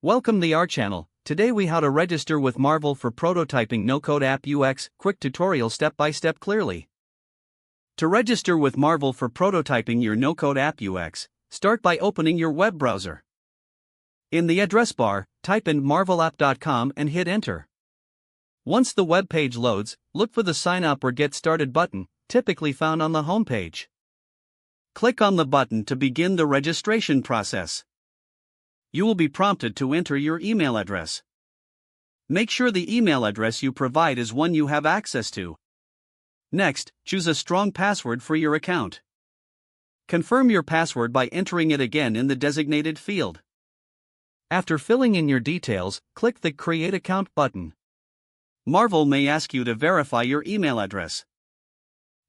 Welcome to our channel. Today we how to register with Marvel for prototyping no-code app UX, quick tutorial step-by-step clearly. To register with Marvel for prototyping your no-code app UX, start by opening your web browser. In the address bar, type in marvelapp.com and hit enter. Once the web page loads, look for the sign up or get started button, typically found on the home page. Click on the button to begin the registration process. You will be prompted to enter your email address. Make sure the email address you provide is one you have access to. Next, choose a strong password for your account. Confirm your password by entering it again in the designated field. After filling in your details, click the Create Account button. Marvel may ask you to verify your email address.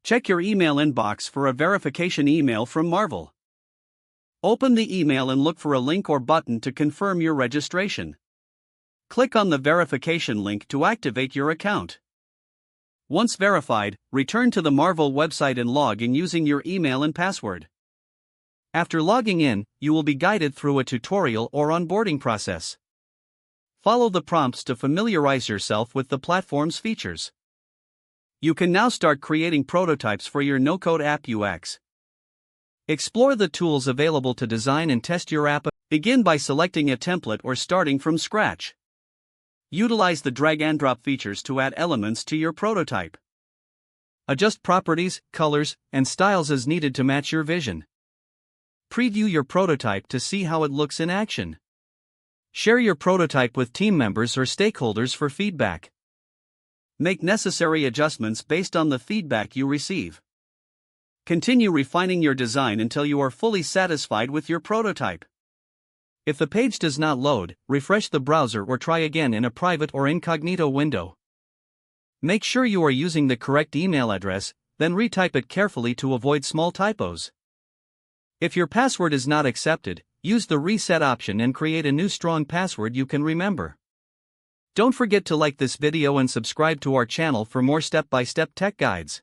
Check your email inbox for a verification email from Marvel. Open the email and look for a link or button to confirm your registration. Click on the verification link to activate your account. Once verified, return to the Marvel website and log in using your email and password. After logging in, you will be guided through a tutorial or onboarding process. Follow the prompts to familiarize yourself with the platform's features. You can now start creating prototypes for your no-code app UX. Explore the tools available to design and test your app. Begin by selecting a template or starting from scratch. Utilize the drag and drop features to add elements to your prototype. Adjust properties, colors, and styles as needed to match your vision. Preview your prototype to see how it looks in action. Share your prototype with team members or stakeholders for feedback. Make necessary adjustments based on the feedback you receive. Continue refining your design until you are fully satisfied with your prototype. If the page does not load, refresh the browser or try again in a private or incognito window. Make sure you are using the correct email address, then retype it carefully to avoid small typos. If your password is not accepted, use the reset option and create a new strong password you can remember. Don't forget to like this video and subscribe to our channel for more step-by-step tech guides.